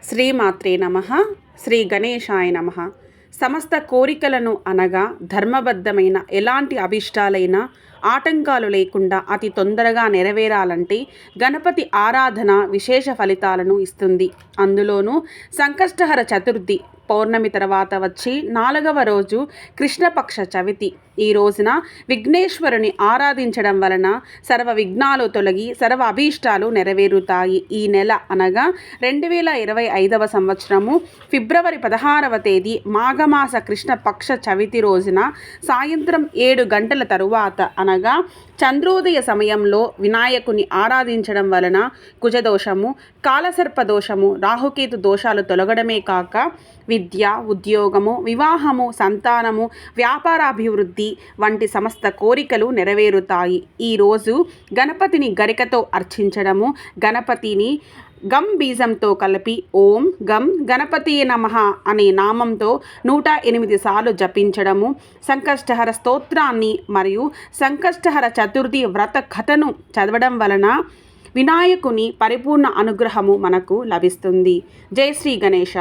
శ్రీమాత్రే నమః. శ్రీ గణేశాయ నమః. సమస్త కోరికలను అనగా ధర్మబద్ధమైన ఎలాంటి అభిష్టాలైనా ఆటంకాలు లేకుండా అతి తొందరగా నెరవేరాలంటే గణపతి ఆరాధన విశేష ఫలితాలను ఇస్తుంది. అందులోనూ సంకష్టహర చతుర్థి పౌర్ణమి తర్వాత వచ్చి 4వ రోజు కృష్ణపక్ష చవితి. ఈ రోజున విఘ్నేశ్వరుని ఆరాధించడం వలన సర్వ విఘ్నాలు తొలగి సర్వ అభీష్టాలు నెరవేరుతాయి. ఈ నెల అనగా 2025వ సంవత్సరము ఫిబ్రవరి 16వ తేదీ మాఘమాస కృష్ణపక్ష చవితి రోజున సాయంత్రం 7 గంటల తరువాత అనగా చంద్రోదయ సమయంలో వినాయకుని ఆరాధించడం వలన కుజదోషము, కాలసర్పదోషము, రాహుకేతు దోషాలు తొలగడమే కాక విద్య, ఉద్యోగము, వివాహము, సంతానము, వ్యాపారాభివృద్ధి వంటి సమస్త కోరికలు నెరవేరుతాయి. ఈరోజు గణపతిని గరికతో అర్చించడము, గణపతిని గం బీజంతో కలిపి ఓం గం గణపతియే నమః అనే నామంతో 108 సార్లు జపించడము, సంకష్టహర స్తోత్రాన్ని మరియు సంకష్టహర చతుర్థి వ్రత కథను చదవడం వలన వినాయకుని పరిపూర్ణ అనుగ్రహము మనకు లభిస్తుంది. జై శ్రీ గణేశ.